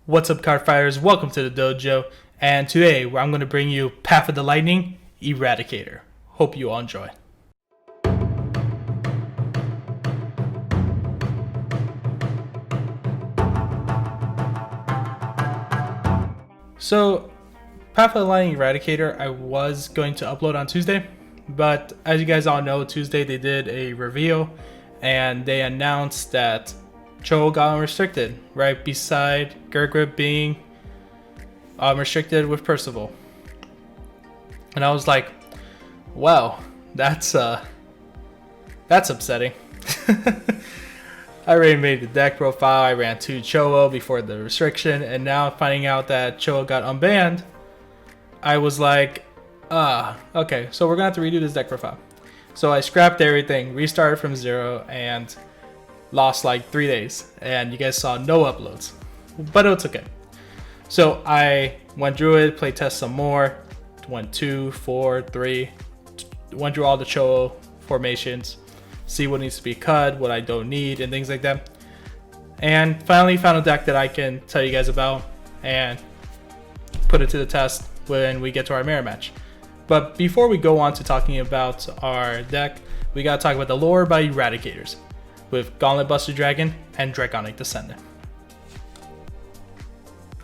What's up, card fighters? Welcome to the dojo, and today I'm going to bring you Path of the Lightning Eradicator. Hope you all enjoy. So, Path of the Lightning Eradicator I was going to upload on Tuesday, but as you guys all know, Tuesday they did a reveal and they announced that Cho got unrestricted, right beside Gergrip being restricted with Percival. And I was like, wow, that's upsetting. I already made the deck profile, I ran 2 Cho before the restriction, and now finding out that Cho got unbanned, I was like, okay, so we're gonna have to redo this deck profile. So I scrapped everything, restarted from 0, and lost like 3 days, and you guys saw no uploads, but it's okay. So I went through it, play test some more, went 2, 4, 3, went through all the Cho formations, see what needs to be cut, what I don't need, and things like that, and finally found a deck that I can tell you guys about and put it to the test when we get to our mirror match. But before we go on to talking about our deck, we gotta talk about the lore by Eradicators with Gauntlet Buster Dragon and Draconic Descendant.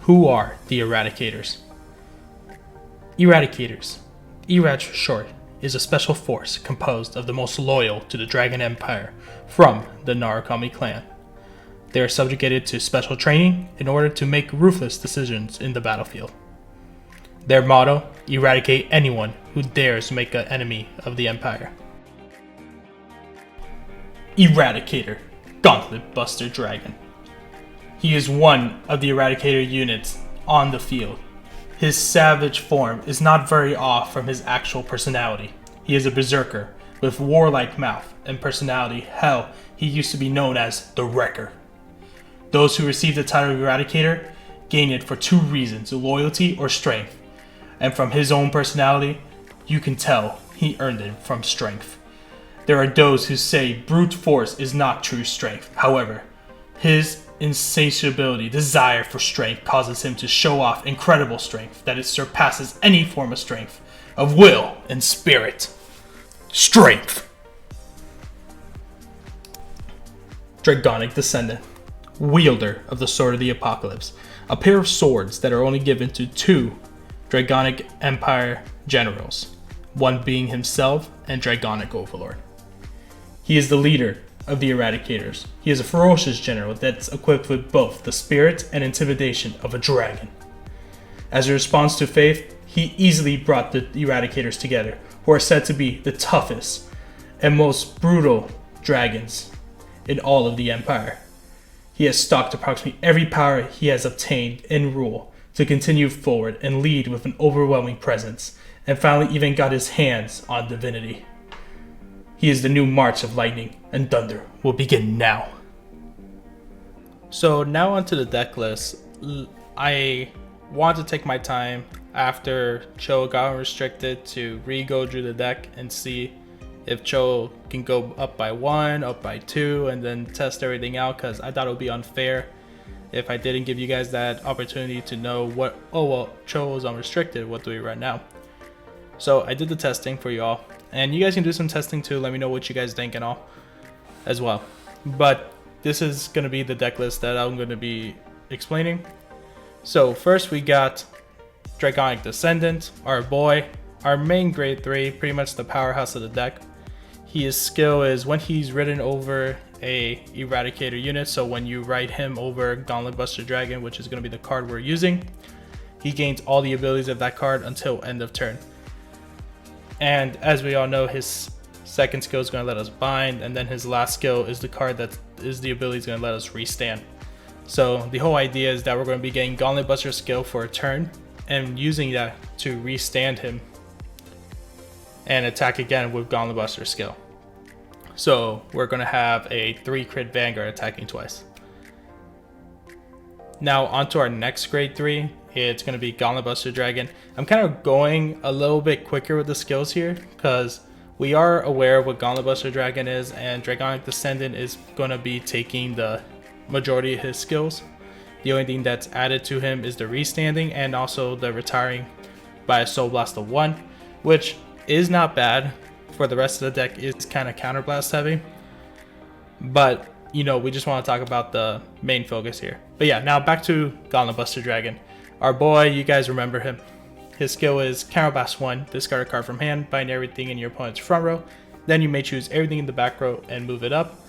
Who are the Eradicators? Eradicators, Erad for short, is a special force composed of the most loyal to the Dragon Empire from the Narukami clan. They are subjugated to special training in order to make ruthless decisions in the battlefield. Their motto: eradicate anyone who dares make an enemy of the Empire. Eradicator, Gauntlet Buster Dragon. He is one of the Eradicator units on the field. His savage form is not very off from his actual personality. He is a berserker with warlike mouth and personality. Hell, he used to be known as the Wrecker. Those who receive the title of Eradicator gain it for 2 reasons: loyalty or strength. And from his own personality, you can tell he earned it from strength. There are those who say brute force is not true strength. However, his insatiability, desire for strength causes him to show off incredible strength that it surpasses any form of strength, of will and spirit. Strength. Draconic Descendant, wielder of the Sword of the Apocalypse, a pair of swords that are only given to 2 Draconic Empire generals, one being himself and Draconic Overlord. He is the leader of the Eradicators. He is a ferocious general that's equipped with both the spirit and intimidation of a dragon. As a response to Faith, he easily brought the Eradicators together, who are said to be the toughest and most brutal dragons in all of the Empire. He has stalked approximately every power he has obtained in rule to continue forward and lead with an overwhelming presence, and finally even got his hands on divinity. He is the new march of lightning, and thunder will begin now. So now onto the deck list. I want to take my time after Cho got restricted to re-go through the deck and see if Cho can go up by 1, up by 2, and then test everything out, because I thought it would be unfair if I didn't give you guys that opportunity to know what, oh well, Cho was unrestricted, what do we run now? So I did the testing for you all, and you guys can do some testing too. Let me know what you guys think and all as well. But this is going to be the deck list that I'm going to be explaining. So first we got Draconic Descendant, our boy, our main grade 3, pretty much the powerhouse of the deck. His skill is when he's ridden over a Eradicator unit, so when you ride him over Gauntlet Buster Dragon, which is going to be the card we're using, he gains all the abilities of that card until end of turn. And as we all know, his second skill is going to let us bind, and then his last skill is the card that is the ability is going to let us restand. So the whole idea is that we're going to be getting Gauntlet Buster skill for a turn and using that to restand him and attack again with Gauntlet Buster skill. So we're going to have a 3 crit Vanguard attacking twice. Now onto our next grade 3. It's going to be Gauntlet Buster Dragon. I'm kind of going a little bit quicker with the skills here because we are aware of what Gauntlet Buster Dragon is, and Draconic Descendant is going to be taking the majority of his skills. The only thing that's added to him is the restanding and also the retiring by a Soul Blast of 1, which is not bad. For the rest of the deck, it's kind of counterblast heavy. But, you know, we just want to talk about the main focus here. But yeah, now back to Gauntlet Buster Dragon. Our boy, you guys remember him. His skill is counterblast 1, discard a card from hand, bind everything in your opponent's front row. Then you may choose everything in the back row and move it up.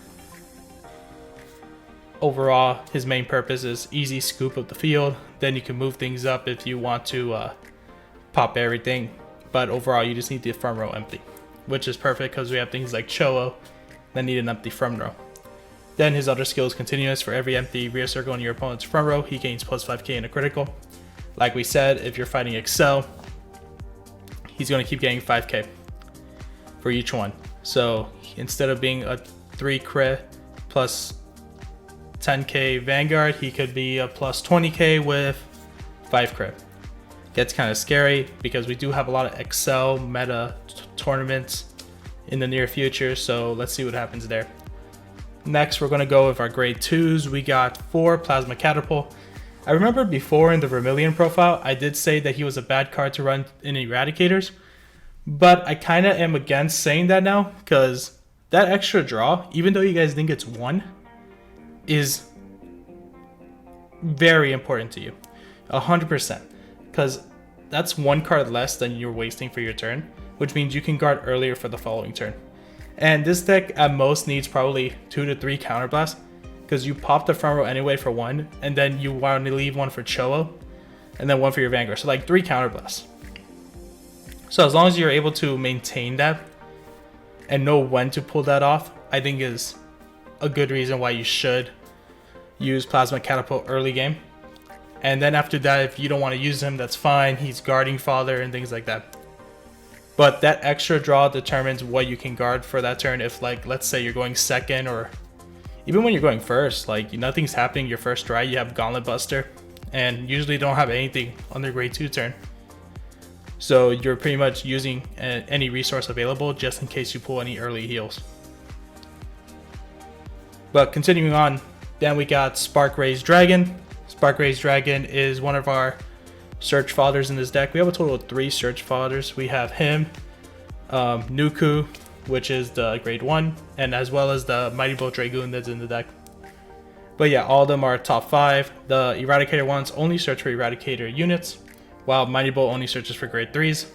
Overall, his main purpose is easy scoop of the field. Then you can move things up if you want to pop everything. But overall, you just need the front row empty, which is perfect because we have things like Cho-Oh that need an empty front row. Then his other skill is continuous. For every empty rear circle in your opponent's front row, he gains plus 5k in a critical. Like we said, if you're fighting Excel, he's going to keep getting 5k for each one. So instead of being a 3 crit plus 10k Vanguard, he could be a plus 20k with 5 crit. Gets kind of scary because we do have a lot of Excel meta tournaments in the near future, so let's see what happens there. Next, we're going to go with our grade 2s. We got 4 Plasma Catapult. I remember before in the Vermilion profile, I did say that he was a bad card to run in Eradicators, but I kind of am against saying that now because that extra draw, even though you guys think it's 1, is very important to you, 100%, because that's 1 card less than you're wasting for your turn, which means you can guard earlier for the following turn. And this deck at most needs probably 2 to 3 counterblasts, because you pop the front row anyway for 1, and then you want to leave 1 for Cho-Oh, and then 1 for your Vanguard, so like 3 counterblasts. So as long as you're able to maintain that and know when to pull that off, I think is a good reason why you should use Plasma Catapult early game. And then after that, if you don't want to use him, that's fine. He's guarding fodder and things like that. But that extra draw determines what you can guard for that turn. If, like, let's say you're going second, or even when you're going first, like nothing's happening your first try, you have Gauntlet Buster and usually don't have anything on their grade 2 turn. So you're pretty much using any resource available just in case you pull any early heals. But continuing on, then we got Spark Raised Dragon. Spark Raised Dragon is one of our search fodders in this deck. We have a total of 3 search fodders. We have him, Nuku, which is the grade 1, and as well as the Mighty Bolt Dragoon that's in the deck. But yeah, all of them are top 5. The Eradicator ones only search for Eradicator units, while Mighty Bolt only searches for grade 3s.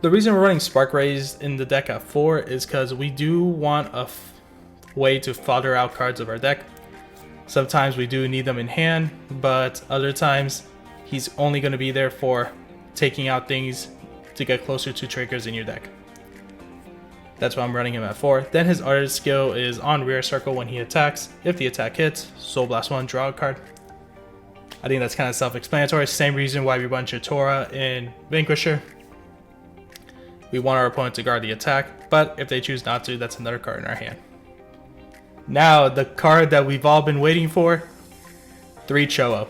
The reason we're running Spark Raised in the deck at 4 is because we do want a way to fodder out cards of our deck. Sometimes we do need them in hand, but other times he's only going to be there for taking out things to get closer to triggers in your deck. That's why I'm running him at 4. Then his other skill is on rear circle when he attacks. If the attack hits, Soul Blast 1, draw a card. I think that's kind of self-explanatory. Same reason why we run Chitora in Vanquisher. We want our opponent to guard the attack, but if they choose not to, that's another card in our hand. Now, the card that we've all been waiting for, 3 Cho-Oh.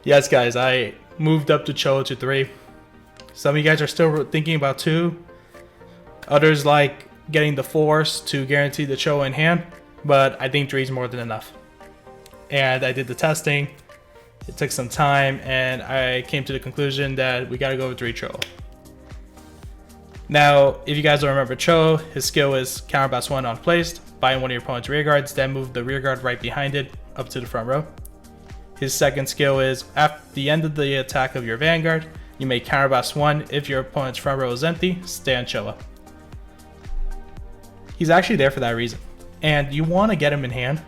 Yes, guys, I moved up to Cho-Oh to 3. Some of you guys are still thinking about 2. Others like getting the Force to guarantee the Cho-Oh in hand, but I think 3 is more than enough. And I did the testing. It took some time, and I came to the conclusion that we gotta go with 3 Cho-Oh. Now, if you guys don't remember Cho, his skill is counterblast 1 on placed, bind one of your opponent's rear guards, then move the rear guard right behind it up to the front row. His second skill is at the end of the attack of your Vanguard, you may counterblast 1 if your opponent's front row is empty, stay on Cho-Oh. He's actually there for that reason, and you want to get him in hand,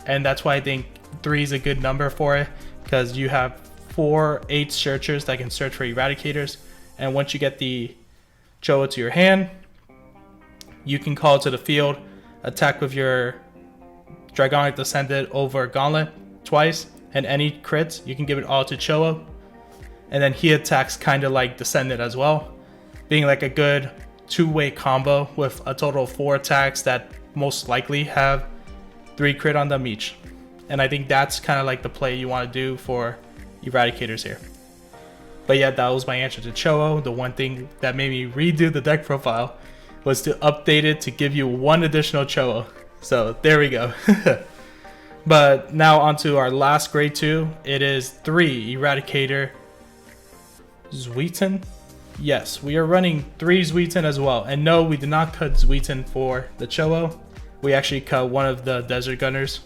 and that's why I think 3 is a good number for it, because you have 4 8 searchers that can search for Eradicators, and once you get the Cho-Oh to your hand, you can call to the field, attack with your Dragonic Descendant over Gauntlet twice, and any crits, you can give it all to Cho-Oh, and then he attacks kind of like Descendant as well, being like a good 2-way combo with a total of 4 attacks that most likely have 3 crit on them each. And I think that's kind of like the play you want to do for Eradicators here. But yeah, that was my answer to Cho-Oh. The one thing that made me redo the deck profile was to update it to give you 1 additional Cho-Oh. So there we go. But now onto our last grade 2. It is 3 Eradicator Zweiten. Yes, we are running 3 Zweiten as well. And no, we did not cut Zweiten for the Chowo. We actually cut one of the Desert Gunners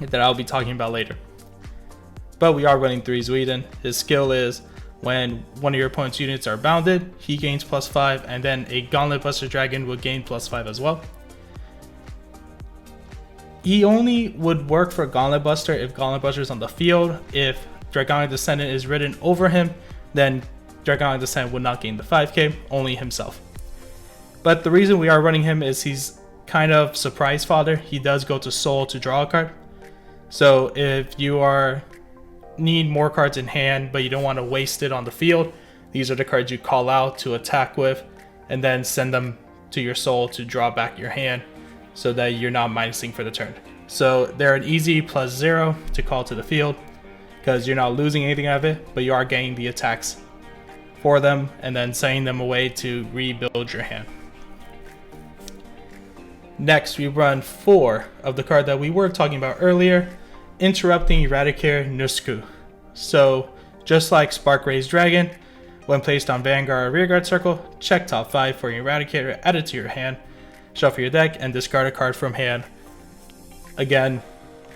that I'll be talking about later. But we are running 3 Zweiten. His skill is when one of your opponent's units are bounded, he gains +5, and then a Gauntlet Buster Dragon will gain +5 as well. He only would work for Gauntlet Buster if Gauntlet Buster is on the field. If Dragonic Descendant is written over him, then Dragonic Descendant would not gain the 5k, only himself. But the reason we are running him is he's kind of surprise fodder. He does go to Soul to draw a card. So if you need more cards in hand, but you don't want to waste it on the field, these are the cards you call out to attack with, and then send them to your Soul to draw back your hand, so that you're not minusing for the turn. So they're an easy +0 to call to the field, because you're not losing anything out of it, but you are getting the attacks for them, and then sending them away to rebuild your hand. Next, we run 4 of the card that we were talking about earlier, Interrupting Eradicator Nusku. So, just like Spark Raised Dragon, when placed on Vanguard or Rearguard Circle, check top 5 for your Eradicator, add it to your hand, shuffle your deck, and discard a card from hand. Again,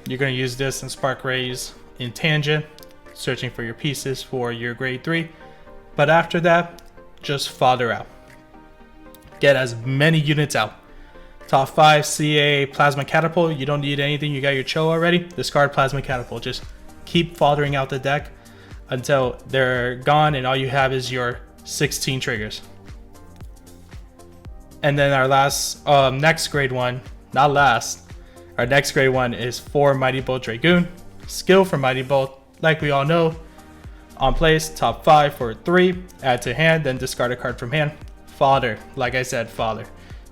you're going to use this in Spark Raise in Tangent, searching for your pieces for your grade 3. But after that, just fodder out. Get as many units out. Top 5, CA, Plasma Catapult. You don't need anything, you got your Cho already. Discard Plasma Catapult. Just keep foddering out the deck until they're gone and all you have is your 16 triggers. And then our next grade 1, not last, our next grade 1 is 4 Mighty Bolt Dragoon. Skill for Mighty Bolt, like we all know, on place, top 5 for 3, add to hand, then discard a card from hand. Fodder, like I said, fodder.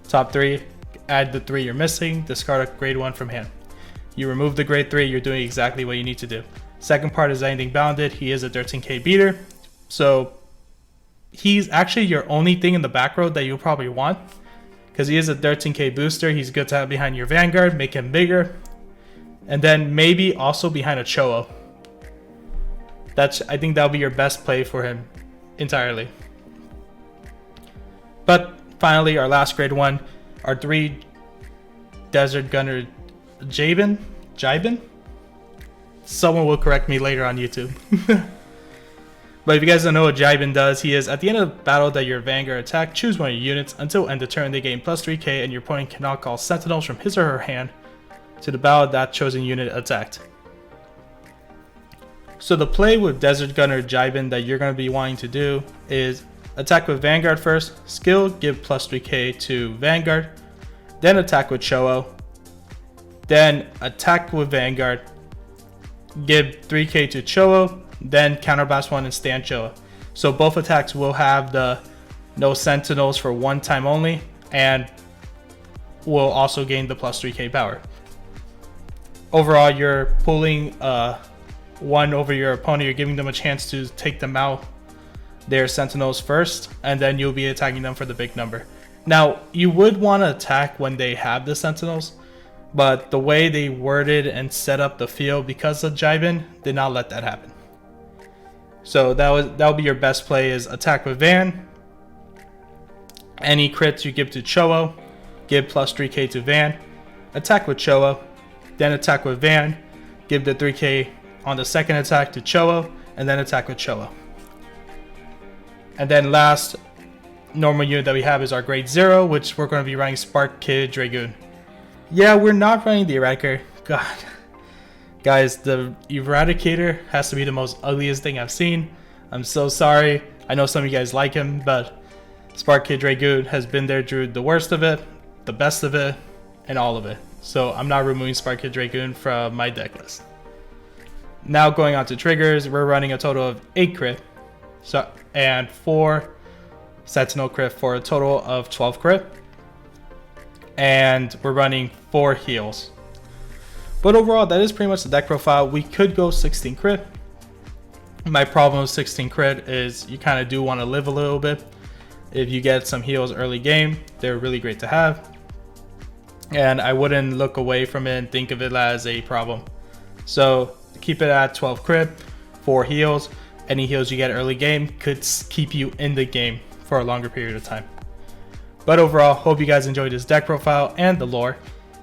Top 3, add the 3 you're missing, discard a grade 1 from hand. You remove the grade 3, you're doing exactly what you need to do. Second part is anything bounded. He is a 13k beater, so he's actually your only thing in the back row that you'll probably want, because he is a 13k booster. He's good to have behind your Vanguard, make him bigger, and then maybe also behind a Chowo. I think that'll be your best play for him entirely. But finally, our last grade 1, our 3 Desert Gunner Jibin. Someone will correct me later on YouTube. But if you guys don't know what Jibin does, he is at the end of the battle that your Vanguard attack, choose one of your units. Until end of turn, they gain +3k, and your opponent cannot call Sentinels from his or her hand to the battle that chosen unit attacked. So the play with Desert Gunner Jibin that you're going to be wanting to do is attack with Vanguard first, skill, give +3k to Vanguard, then attack with Chowo, then attack with Vanguard, give 3k to Chowo, then counterblast 1 and stand Chowo. So both attacks will have the no Sentinels for one time only, and will also gain the +3k power. Overall, you're pulling 1 over your opponent, you're giving them a chance to take them out, their Sentinels first, and then you'll be attacking them for the big number. Now, you would want to attack when they have the Sentinels, but the way they worded and set up the field because of Jibin did not let that happen. So that'll be your best play, is attack with Van. Any crits you give to Chowo, give +3k to Van. Attack with Chowo, then attack with Van, give the 3k on the second attack to Chowo, and then attack with Chowo. And then last normal unit that we have is our grade 0, which we're going to be running Spark Kid Dragoon. Yeah, we're not running the Eradicator. God. Guys, the Eradicator has to be the most ugliest thing I've seen. I'm so sorry. I know some of you guys like him, but Spark Kid Dragoon has been there through the worst of it, the best of it, and all of it. So I'm not removing Spark Kid Dragoon from my deck list. Now going on to triggers, we're running a total of 8 crit, and 4 Sentinel crit for a total of 12 crit. And we're running 4 heals. But overall, that is pretty much the deck profile. We could go 16 crit. My problem with 16 crit is you kind of do want to live a little bit. If you get some heals early game, they're really great to have. and I wouldn't look away from it and think of it as a problem. So keep it at 12 crit, 4 heals. Any heals you get early game could keep you in the game for a longer period of time. But overall, hope you guys enjoyed this deck profile and the lore,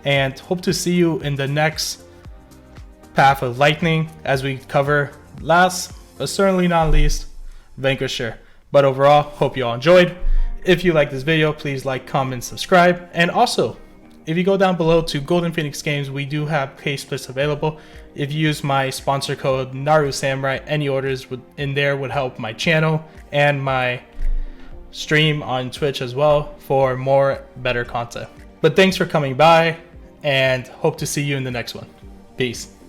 and hope to see you in the next Path of Lightning as we cover last but certainly not least Vanquisher. But overall, hope you all enjoyed. If you like this video, please like, comment, subscribe, and also if you go down below to Golden Phoenix Games, we do have pay splits available. If you use my sponsor code NaruSamurai, any orders in there would help my channel and my stream on Twitch as well for more better content. But thanks for coming by, and hope to see you in the next one. Peace.